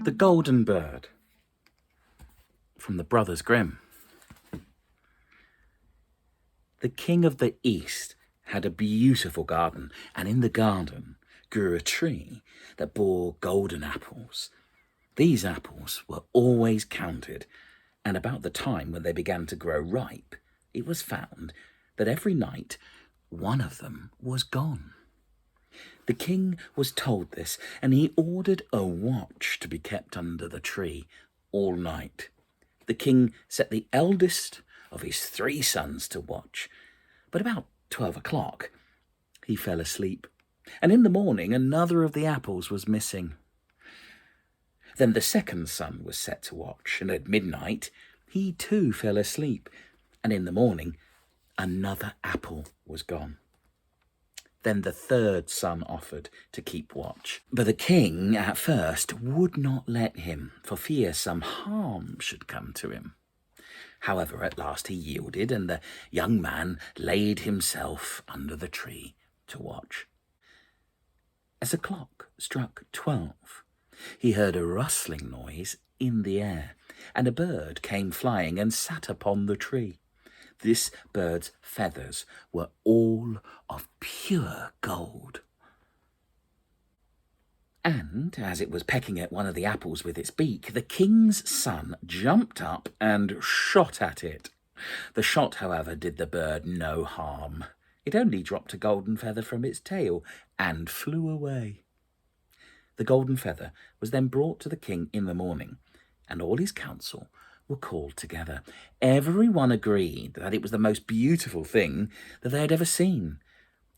The Golden Bird, from the Brothers Grimm. The King of the East had a beautiful garden, and in the garden grew a tree that bore golden apples. These apples were always counted, and about the time when they began to grow ripe, it was found that every night one of them was gone. The king was told this, and he ordered a watch to be kept under the tree all night. The king set the eldest of his 3 sons to watch, but about 12 o'clock he fell asleep, and in the morning another of the apples was missing. Then the second son was set to watch, and at midnight he too fell asleep, and in the morning another apple was gone. Then the third son offered to keep watch, but the king at first would not let him, for fear some harm should come to him. However, at last he yielded, and the young man laid himself under the tree to watch. As the clock struck 12, he heard a rustling noise in the air, and a bird came flying and sat upon the tree. This bird's feathers were all of pure gold. And as it was pecking at one of the apples with its beak, the king's son jumped up and shot at it. The shot, however, did the bird no harm. It only dropped a golden feather from its tail and flew away. The golden feather was then brought to the king in the morning, and all his council were called together. Everyone agreed that it was the most beautiful thing that they had ever seen,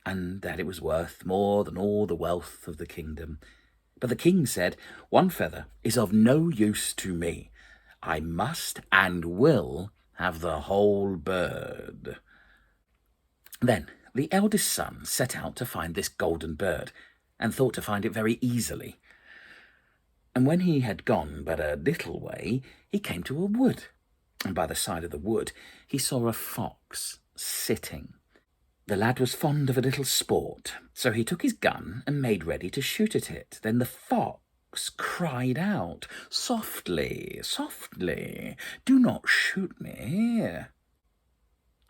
and that it was worth more than all the wealth of the kingdom. But the king said, "One feather is of no use to me. I must and will have the whole bird." Then the eldest son set out to find this golden bird, and thought to find it very easily. And when he had gone but a little way, he came to a wood, and by the side of the wood he saw a fox sitting. The lad was fond of a little sport, so he took his gun and made ready to shoot at it. Then the fox cried out, "Softly, softly, do not shoot me.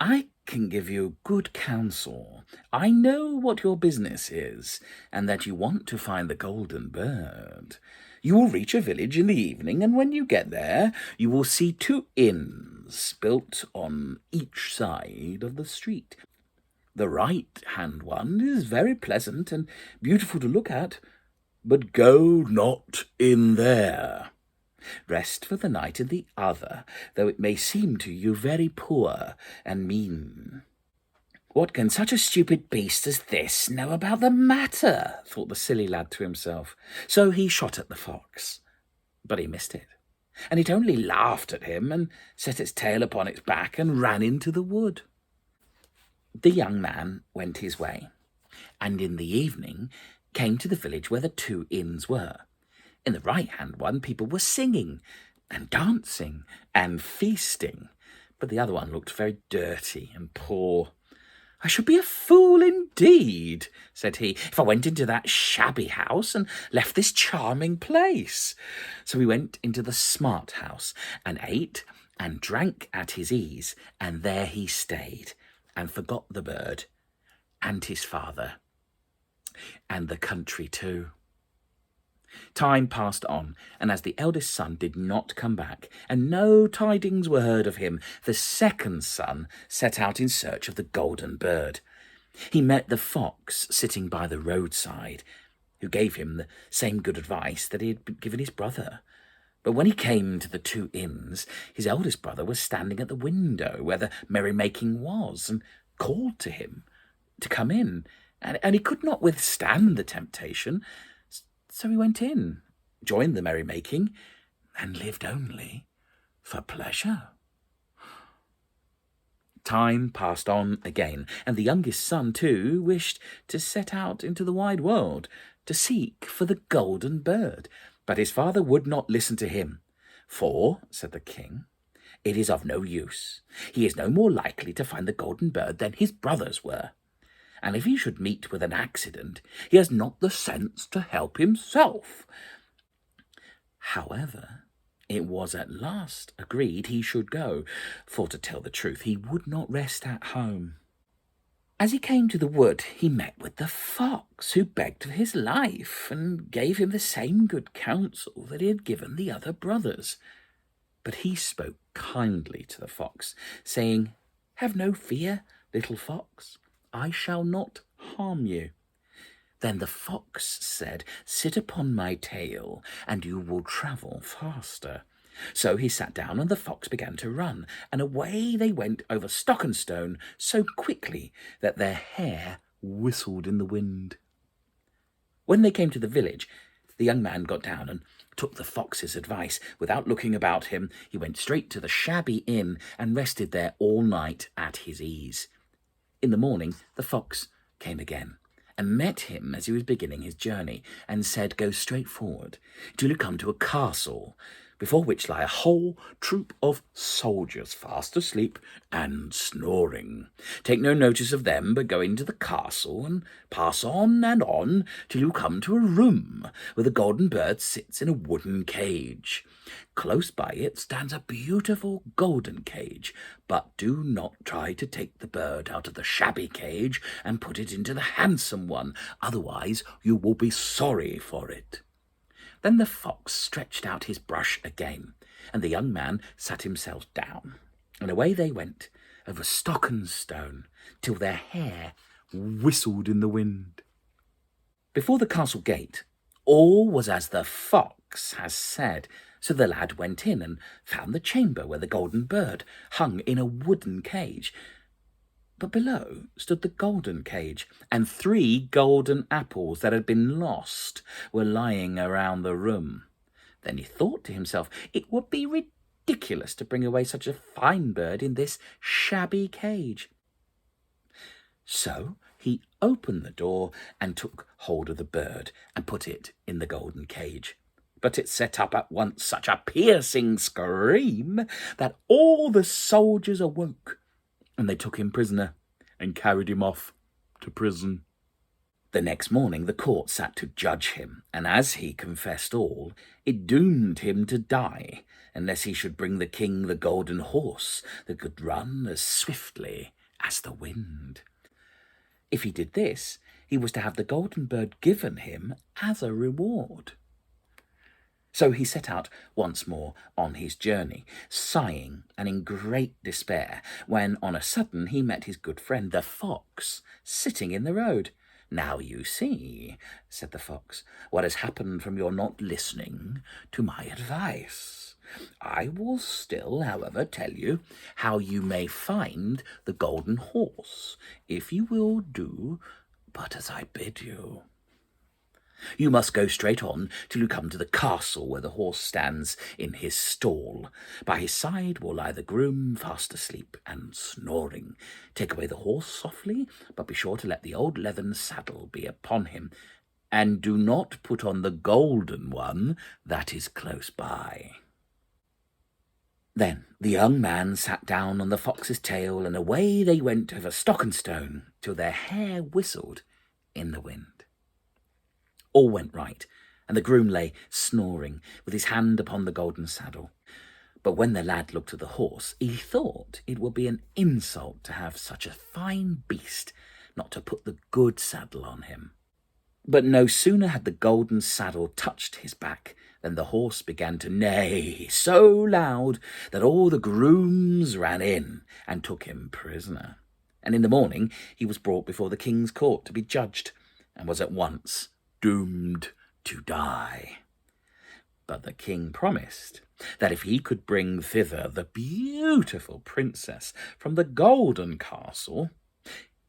I can give you good counsel. I know what your business is, and that you want to find the golden bird. You will reach a village in the evening, and when you get there, you will see 2 inns built on each side of the street. The right-hand one is very pleasant and beautiful to look at, but go not in there. Rest for the night in the other, though it may seem to you very poor and mean." "What can such a stupid beast as this know about the matter?" thought the silly lad to himself. So he shot at the fox, but he missed it, and it only laughed at him and set its tail upon its back and ran into the wood. The young man went his way, and in the evening came to the village where the 2 inns were. In the right-hand one, people were singing and dancing and feasting, but the other one looked very dirty and poor. "I should be a fool indeed," said he, "if I went into that shabby house and left this charming place." So he went into the smart house and ate and drank at his ease, and there he stayed and forgot the bird and his father and the country too. Time passed on, and as the eldest son did not come back, and no tidings were heard of him, the second son set out in search of the golden bird. He met the fox sitting by the roadside, who gave him the same good advice that he had given his brother. But when he came to the 2 inns, his eldest brother was standing at the window where the merrymaking was, and called to him to come in, and he could not withstand the temptation. So he went in, joined the merrymaking, and lived only for pleasure. Time passed on again, and the youngest son, too, wished to set out into the wide world to seek for the golden bird. But his father would not listen to him. "For," said the king, "it is of no use. He is no more likely to find the golden bird than his brothers were. And if he should meet with an accident, he has not the sense to help himself. However, it was at last agreed he should go, for to tell the truth, he would not rest at home. As he came to the wood, he met with the fox, who begged for his life, and gave him the same good counsel that he had given the other brothers. But he spoke kindly to the fox, saying, "Have no fear, little fox, I shall not harm you." Then the fox said, "Sit upon my tail, and you will travel faster." So he sat down, and the fox began to run, and away they went over stock and stone so quickly that their hair whistled in the wind. When they came to the village, the young man got down and took the fox's advice. Without looking about him, he went straight to the shabby inn and rested there all night at his ease. In the morning, the fox came again and met him as he was beginning his journey, and said, "Go straight forward till you come to a castle, before which lie a whole troop of soldiers fast asleep and snoring. Take no notice of them, but go into the castle and pass on and on till you come to a room where the golden bird sits in a wooden cage. Close by it stands a beautiful golden cage, but do not try to take the bird out of the shabby cage and put it into the handsome one, otherwise you will be sorry for it." Then the fox stretched out his brush again, and the young man sat himself down, and away they went over stock and stone till their hair whistled in the wind. Before the castle gate, all was as the fox has said, so the lad went in and found the chamber where the golden bird hung in a wooden cage. But below stood the golden cage, and 3 golden apples that had been lost were lying around the room. Then he thought to himself, it would be ridiculous to bring away such a fine bird in this shabby cage. So he opened the door and took hold of the bird and put it in the golden cage. But it set up at once such a piercing scream that all the soldiers awoke, and they took him prisoner and carried him off to prison. The next morning the court sat to judge him, and as he confessed all, it doomed him to die, unless he should bring the king the golden horse that could run as swiftly as the wind. If he did this, he was to have the golden bird given him as a reward. So he set out once more on his journey, sighing and in great despair, when on a sudden he met his good friend the fox sitting in the road. "Now you see," said the fox, "what has happened from your not listening to my advice. I will still, however, tell you how you may find the golden horse, if you will do but as I bid you. You must go straight on till you come to the castle where the horse stands in his stall. By his side will lie the groom fast asleep and snoring. Take away the horse softly, but be sure to let the old leathern saddle be upon him, and do not put on the golden one that is close by." Then the young man sat down on the fox's tail, and away they went over stock and stone till their hair whistled in the wind. All went right, and the groom lay snoring with his hand upon the golden saddle. But when the lad looked at the horse, he thought it would be an insult to have such a fine beast not to put the good saddle on him. But no sooner had the golden saddle touched his back than the horse began to neigh so loud that all the grooms ran in and took him prisoner. And in the morning he was brought before the king's court to be judged, and was at once doomed to die. But the king promised that if he could bring thither the beautiful princess from the golden castle,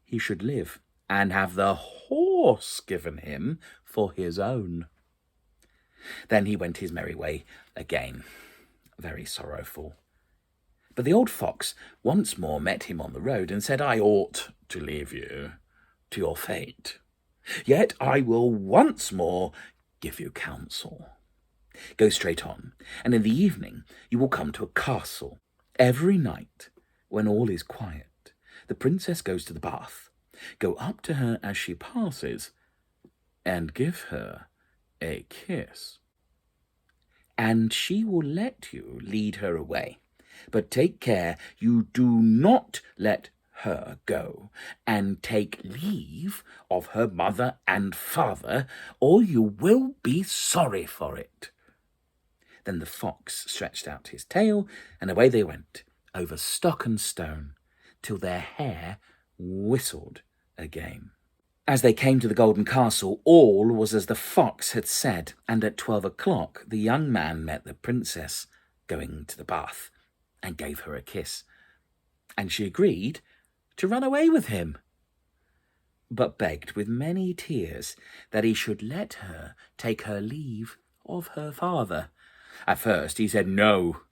he should live and have the horse given him for his own. Then he went his merry way again, very sorrowful. But the old fox once more met him on the road and said, "I ought to leave you to your fate. Yet I will once more give you counsel. Go straight on, and in the evening you will come to a castle. Every night, when all is quiet, the princess goes to the bath. Go up to her as she passes, and give her a kiss. and she will let you lead her away. But take care you do not let her go, and take leave of her mother and father, or you will be sorry for it." Then the fox stretched out his tail, and away they went, over stock and stone, till their hair whistled again. As they came to the golden castle, all was as the fox had said, and at 12 o'clock the young man met the princess going to the bath, and gave her a kiss, and she agreed to run away with him, but begged with many tears that he should let her take her leave of her father. At first he said no,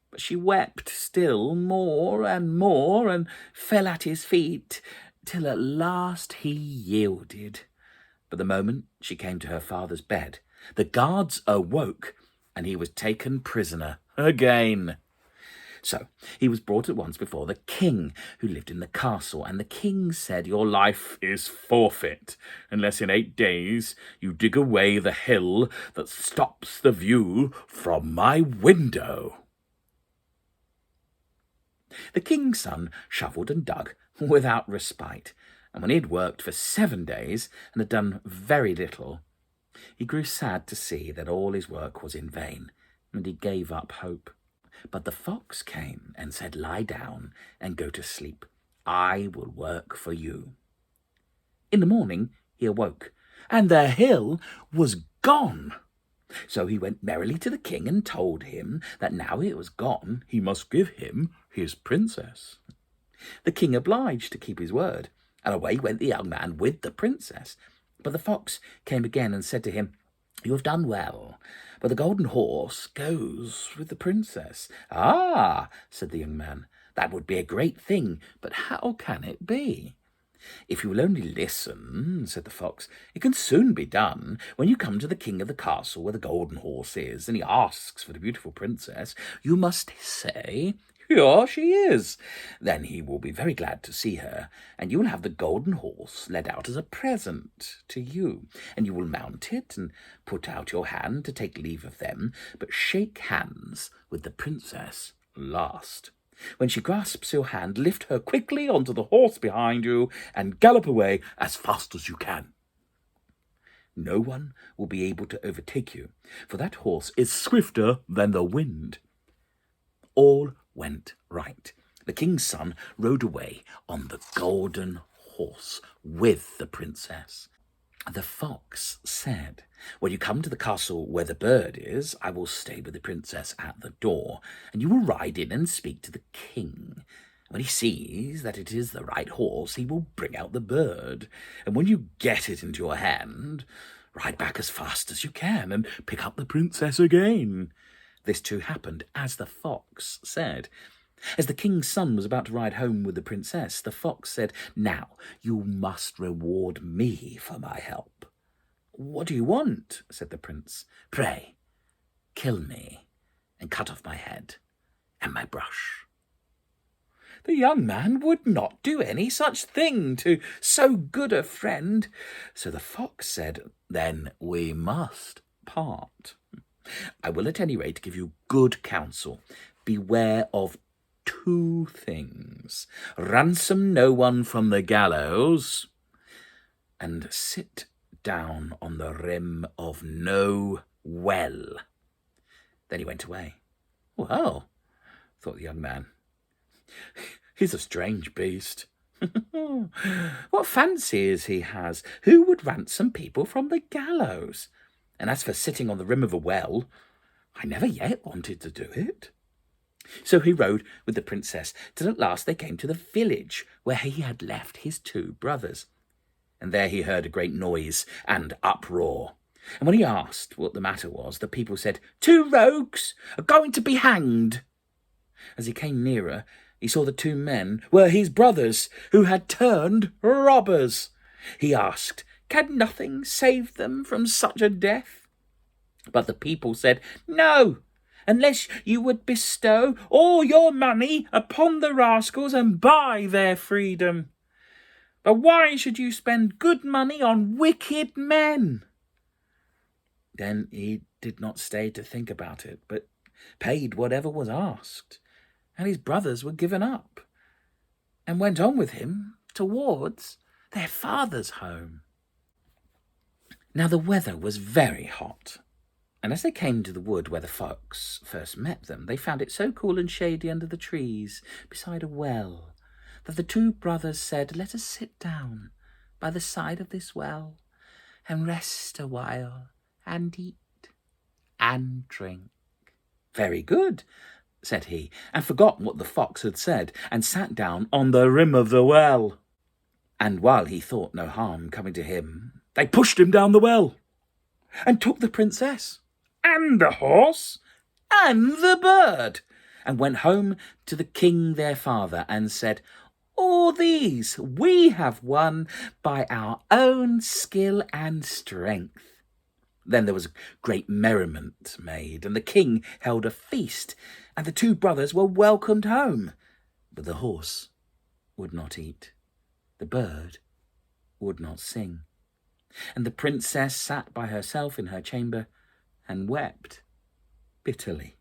but she wept still more, and fell at his feet, till at last he yielded. But the moment she came to her father's bed, the guards awoke, and he was taken prisoner again. So he was brought at once before the king, who lived in the castle, and the king said, "Your life is forfeit, unless in 8 days you dig away the hill that stops the view from my window." The king's son shovelled and dug without respite, and when he had worked for 7 days and had done very little, he grew sad to see that all his work was in vain, and he gave up hope. But the fox came and said, "Lie down and go to sleep. I will work for you." In the morning he awoke, and the hill was gone. So he went merrily to the king and told him that now it was gone, he must give him his princess. The king obliged to keep his word, and away went the young man with the princess. But the fox came again and said to him, "You have done well, but the golden horse goes with the princess." "Ah," said the young man, "that would be a great thing, but how can it be?" "If you will only listen," said the fox, "it can soon be done. When you come to the king of the castle where the golden horse is, and he asks for the beautiful princess, you must say, 'Here she is.' Then he will be very glad to see her, and you will have the golden horse led out as a present to you, and you will mount it and put out your hand to take leave of them, but shake hands with the princess last. When she grasps your hand, lift her quickly onto the horse behind you and gallop away as fast as you can. No one will be able to overtake you, for that horse is swifter than the wind." All went right. The king's son rode away on the golden horse with the princess. The fox said, "When you come to the castle where the bird is, I will stay with the princess at the door, and you will ride in and speak to the king. When he sees that it is the right horse, he will bring out the bird, and when you get it into your hand, ride back as fast as you can and pick up the princess again." This too happened as the fox said. As the king's son was about to ride home with the princess, the fox said, "Now you must reward me for my help." "What do you want?" said the prince. "Pray, kill me and cut off my head and my brush." The young man would not do any such thing to so good a friend. So the fox said, "Then we must part. I will at any rate give you good counsel. Beware of 2 things. Ransom no one from the gallows, and sit down on the rim of no well." Then he went away. "Well," thought the young man, "he's a strange beast. What fancies he has! Who would ransom people from the gallows? And as for sitting on the rim of a well, I never yet wanted to do it." So he rode with the princess till at last they came to the village where he had left his 2 brothers. And there he heard a great noise and uproar. And when he asked what the matter was, the people said, "2 rogues are going to be hanged." As he came nearer, he saw the 2 men were his brothers, who had turned robbers. He asked, "Can nothing save them from such a death?" But the people said, "No, unless you would bestow all your money upon the rascals and buy their freedom. But why should you spend good money on wicked men?" Then he did not stay to think about it, but paid whatever was asked, and his brothers were given up, and went on with him towards their father's home. Now the weather was very hot, and as they came to the wood where the fox first met them, they found it so cool and shady under the trees beside a well that the two brothers said, "Let us sit down by the side of this well and rest a while and eat and drink." "Very good," said he, and forgot what the fox had said, and sat down on the rim of the well. And while he thought no harm coming to him, they pushed him down the well, and took the princess, and the horse, and the bird, and went home to the king their father, and said, "All these we have won by our own skill and strength." Then there was great merriment made, and the king held a feast, and the two brothers were welcomed home. But the horse would not eat, the bird would not sing, and the princess sat by herself in her chamber and wept bitterly.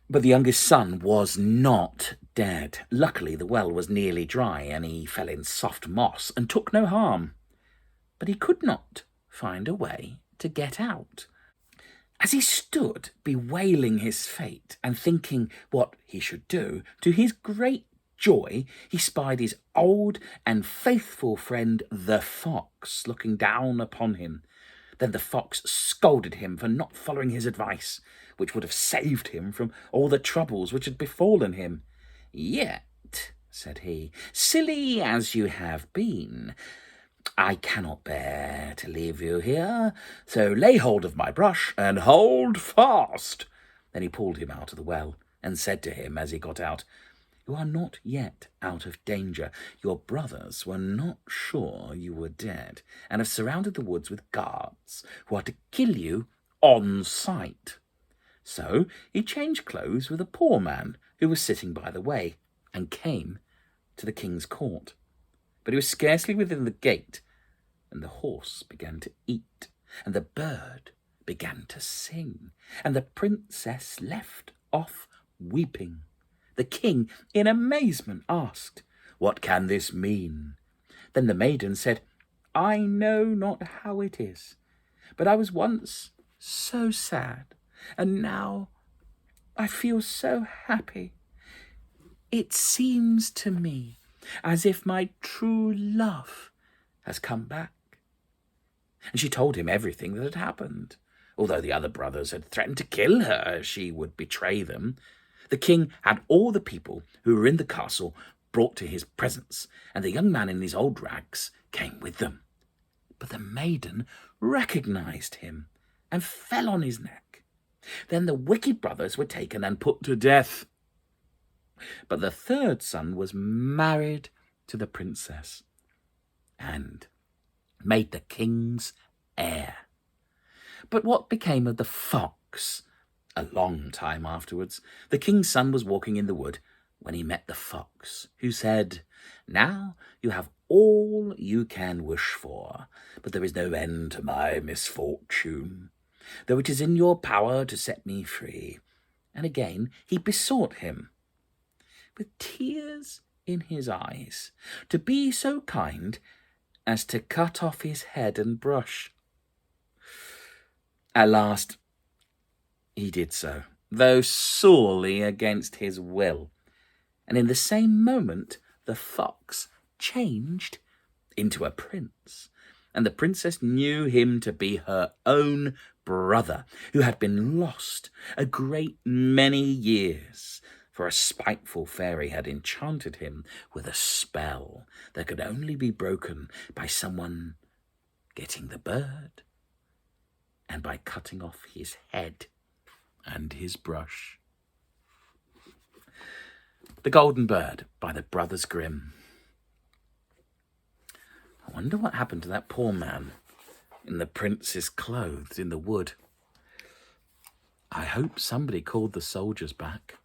But the youngest son was not dead. Luckily, the well was nearly dry, and he fell in soft moss and took no harm. But he could not find a way to get out. As he stood bewailing his fate and thinking what he should do, to his great joy he spied his old and faithful friend the fox looking down upon him. Then the fox scolded him for not following his advice, which would have saved him from all the troubles which had befallen him. "Yet," said he, "silly as you have been, I cannot bear to leave you here, so lay hold of my brush and hold fast." Then he pulled him out of the well and said to him as he got out, "You are not yet out of danger. Your brothers were not sure you were dead, and have surrounded the woods with guards who are to kill you on sight." So he changed clothes with a poor man who was sitting by the way, and came to the king's court. But he was scarcely within the gate, and the horse began to eat, and the bird began to sing, and the princess left off weeping. The king, in amazement, asked, "What can this mean?" Then the maiden said, "I know not how it is, but I was once so sad, and now I feel so happy. It seems to me as if my true love has come back." And she told him everything that had happened. Although the other brothers had threatened to kill her if she would betray them, the king had all the people who were in the castle brought to his presence, and the young man in his old rags came with them. But the maiden recognized him and fell on his neck. Then the wicked brothers were taken and put to death. But the third son was married to the princess and made the king's heir. But what became of the fox? A long time afterwards, the king's son was walking in the wood when he met the fox, who said, "Now you have all you can wish for, but there is no end to my misfortune, though it is in your power to set me free." And again he besought him, with tears in his eyes, to be so kind as to cut off his head and brush. At last he did so, though sorely against his will, and in the same moment the fox changed into a prince, and the princess knew him to be her own brother, who had been lost a great many years, for a spiteful fairy had enchanted him with a spell that could only be broken by someone getting the bird and by cutting off his head and his brush. The Golden Bird by the Brothers Grimm. I wonder what happened to that poor man in the prince's clothes in the wood. I hope somebody called the soldiers back.